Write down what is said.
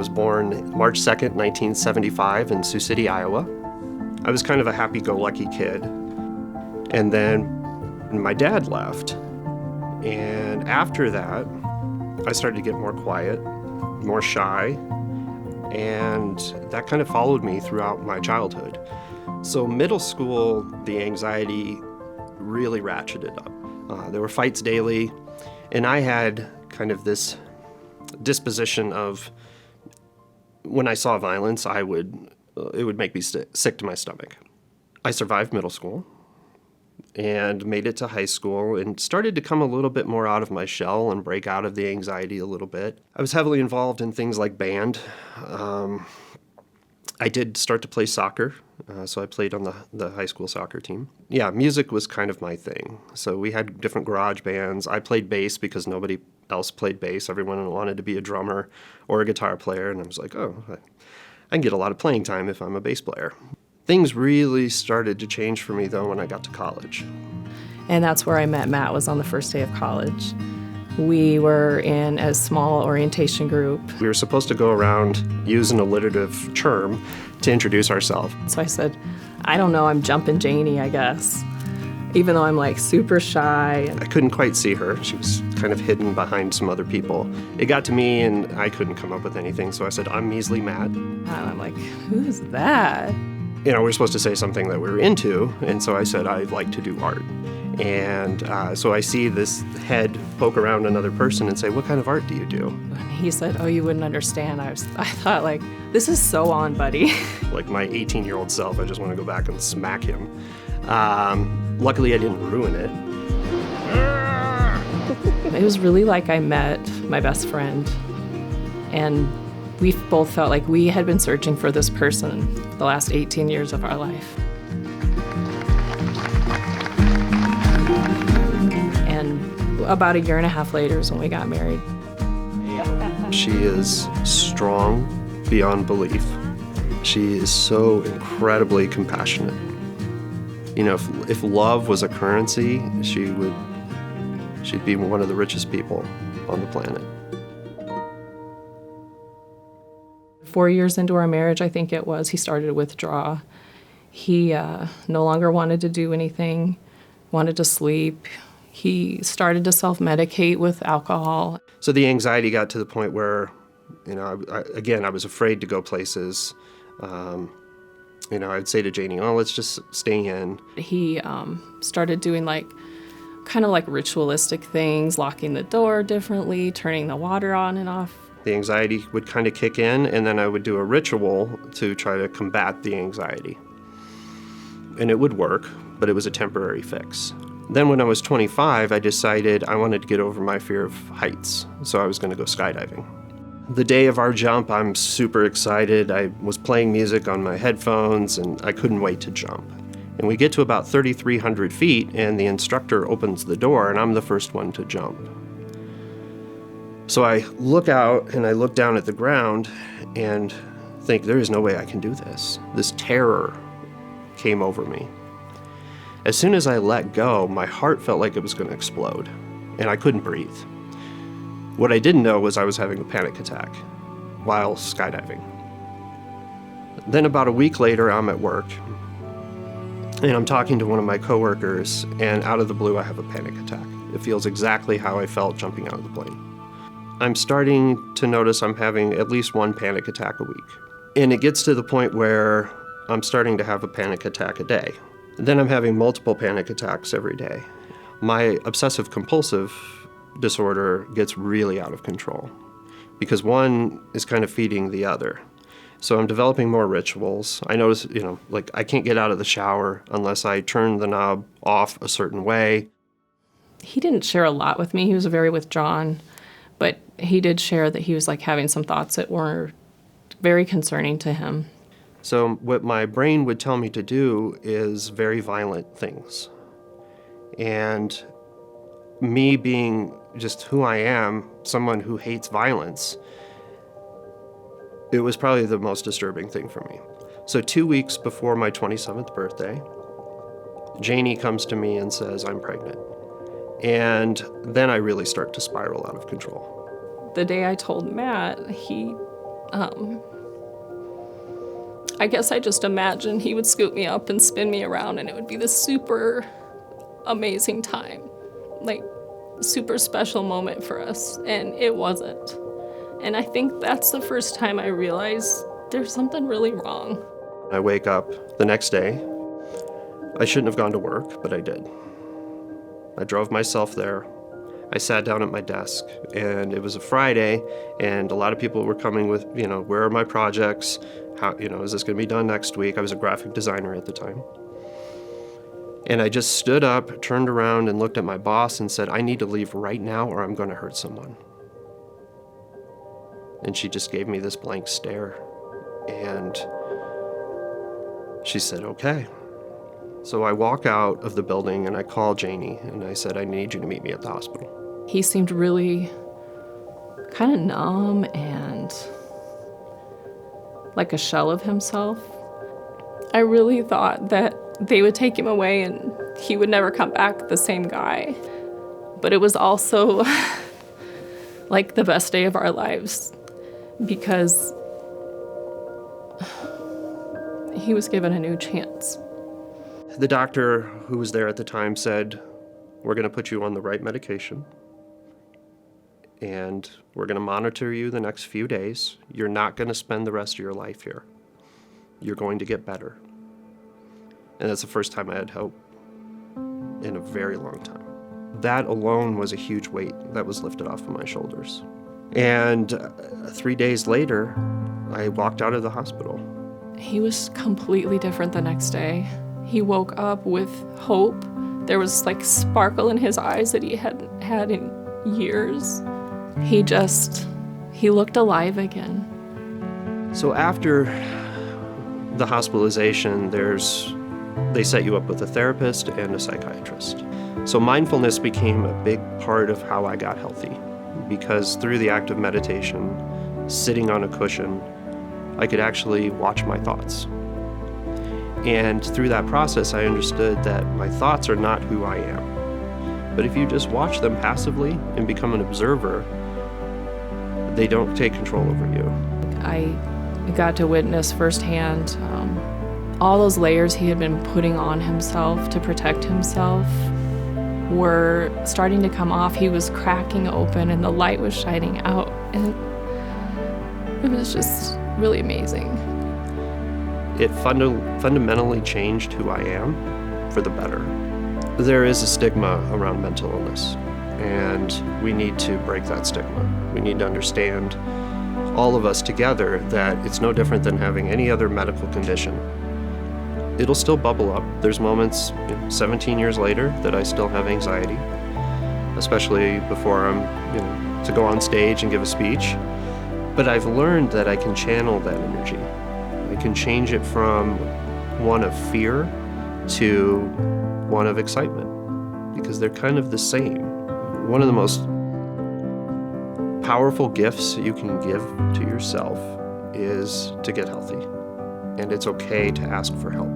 was born March 2nd, 1975 in Sioux City, Iowa. I was kind of a happy-go-lucky kid. And then my dad left. And after that, I started to get more quiet, more shy, and that kind of followed me throughout my childhood. So middle school, the anxiety really ratcheted up. There were fights daily, and I had kind of this disposition of when I saw violence, it would make me sick to my stomach. I survived middle school and made it to high school and started to come a little bit more out of my shell and break out of the anxiety a little bit. I was heavily involved in things like band. I did start to play soccer, so I played on the high school soccer team. Yeah, music was kind of my thing. So we had different garage bands. I played bass because nobody else played bass. Everyone wanted to be a drummer or a guitar player, and I was like, oh, I can get a lot of playing time if I'm a bass player. Things really started to change for me, though, when I got to college. And that's where I met Matt, was on the first day of college. We were in a small orientation group. We were supposed to go around, use an alliterative term to introduce ourselves. So I said, I don't know, I'm Jumpin' Janie, I guess. Even though I'm like super shy. I couldn't quite see her. She was kind of hidden behind some other people. It got to me and I couldn't come up with anything, so I said, I'm Measly Matt. And I'm like, who's that? You know, we're supposed to say something that we're into, and so I said, I like to do art. And so I see this head poke around another person and say, what kind of art do you do? And he said, oh, you wouldn't understand. I thought, like, this is so on, buddy. Like my 18-year-old self, I just want to go back and smack him. Luckily, I didn't ruin it. It was really like I met my best friend, and we both felt like we had been searching for this person the last 18 years of our life. And about a year and a half later is when we got married. She is strong beyond belief. She is so incredibly compassionate. You know, if love was a currency, she'd be one of the richest people on the planet. 4 years into our marriage, I think it was, he started to withdraw. He no longer wanted to do anything, wanted to sleep. He started to self-medicate with alcohol. So the anxiety got to the point where, you know, I was afraid to go places. You know, I'd say to Janie, oh, let's just stay in. He started doing kind of like ritualistic things, locking the door differently, turning the water on and off. The anxiety would kind of kick in, and then I would do a ritual to try to combat the anxiety. And it would work, but it was a temporary fix. Then when I was 25, I decided I wanted to get over my fear of heights, so I was going to go skydiving. The day of our jump, I'm super excited. I was playing music on my headphones, and I couldn't wait to jump. And we get to about 3,300 feet, and the instructor opens the door, and I'm the first one to jump. So I look out, and I look down at the ground, and think, there is no way I can do this. This terror came over me. As soon as I let go, my heart felt like it was going to explode, and I couldn't breathe. What I didn't know was I was having a panic attack while skydiving. Then about a week later, I'm at work, and I'm talking to one of my coworkers, and out of the blue, I have a panic attack. It feels exactly how I felt jumping out of the plane. I'm starting to notice I'm having at least one panic attack a week. And it gets to the point where I'm starting to have a panic attack a day. Then I'm having multiple panic attacks every day. My obsessive-compulsive disorder gets really out of control because one is kind of feeding the other. So I'm developing more rituals. I notice, like I can't get out of the shower unless I turn the knob off a certain way. He didn't share a lot with me. He was very withdrawn, but he did share that he was like having some thoughts that were very concerning to him. So what my brain would tell me to do is very violent things. And me being just who I am, someone who hates violence, it was probably the most disturbing thing for me. So 2 weeks before my 27th birthday, Janie comes to me and says, I'm pregnant. And then I really start to spiral out of control. The day I told Matt, I guess I just imagined he would scoop me up and spin me around, and it would be this super amazing time, like super special moment for us, and it wasn't. And I think that's the first time I realized there's something really wrong. I wake up the next day. I shouldn't have gone to work, but I did. I drove myself there. I sat down at my desk, and it was a Friday, and a lot of people were coming with, where are my projects? How, is this going to be done next week? I was a graphic designer at the time. And I just stood up, turned around, and looked at my boss and said, I need to leave right now or I'm going to hurt someone. And she just gave me this blank stare. And she said, okay. So I walk out of the building and I call Janie and I said, I need you to meet me at the hospital. He seemed really kind of numb and like a shell of himself. I really thought that they would take him away and he would never come back the same guy. But it was also like the best day of our lives because he was given a new chance. The doctor who was there at the time said, we're going to put you on the right medication and we're going to monitor you the next few days. You're not going to spend the rest of your life here. You're going to get better. And that's the first time I had hope in a very long time. That alone was a huge weight that was lifted off of my shoulders. And 3 days later, I walked out of the hospital. He was completely different the next day. He woke up with hope. There was like sparkle in his eyes that he hadn't had in years. He looked alive again. So after the hospitalization, they set you up with a therapist and a psychiatrist. So mindfulness became a big part of how I got healthy because through the act of meditation, sitting on a cushion, I could actually watch my thoughts. And through that process, I understood that my thoughts are not who I am. But if you just watch them passively and become an observer, they don't take control over you. I got to witness firsthand all those layers he had been putting on himself to protect himself were starting to come off. He was cracking open and the light was shining out. And it was just really amazing. It fundamentally changed who I am for the better. There is a stigma around mental illness, and we need to break that stigma. We need to understand, all of us together, that it's no different than having any other medical condition. It'll still bubble up. There's moments, 17 years later, that I still have anxiety, especially before I'm, to go on stage and give a speech. But I've learned that I can channel that energy. I can change it from one of fear to one of excitement, because they're kind of the same. One of the most powerful gifts you can give to yourself is to get healthy. And it's okay to ask for help.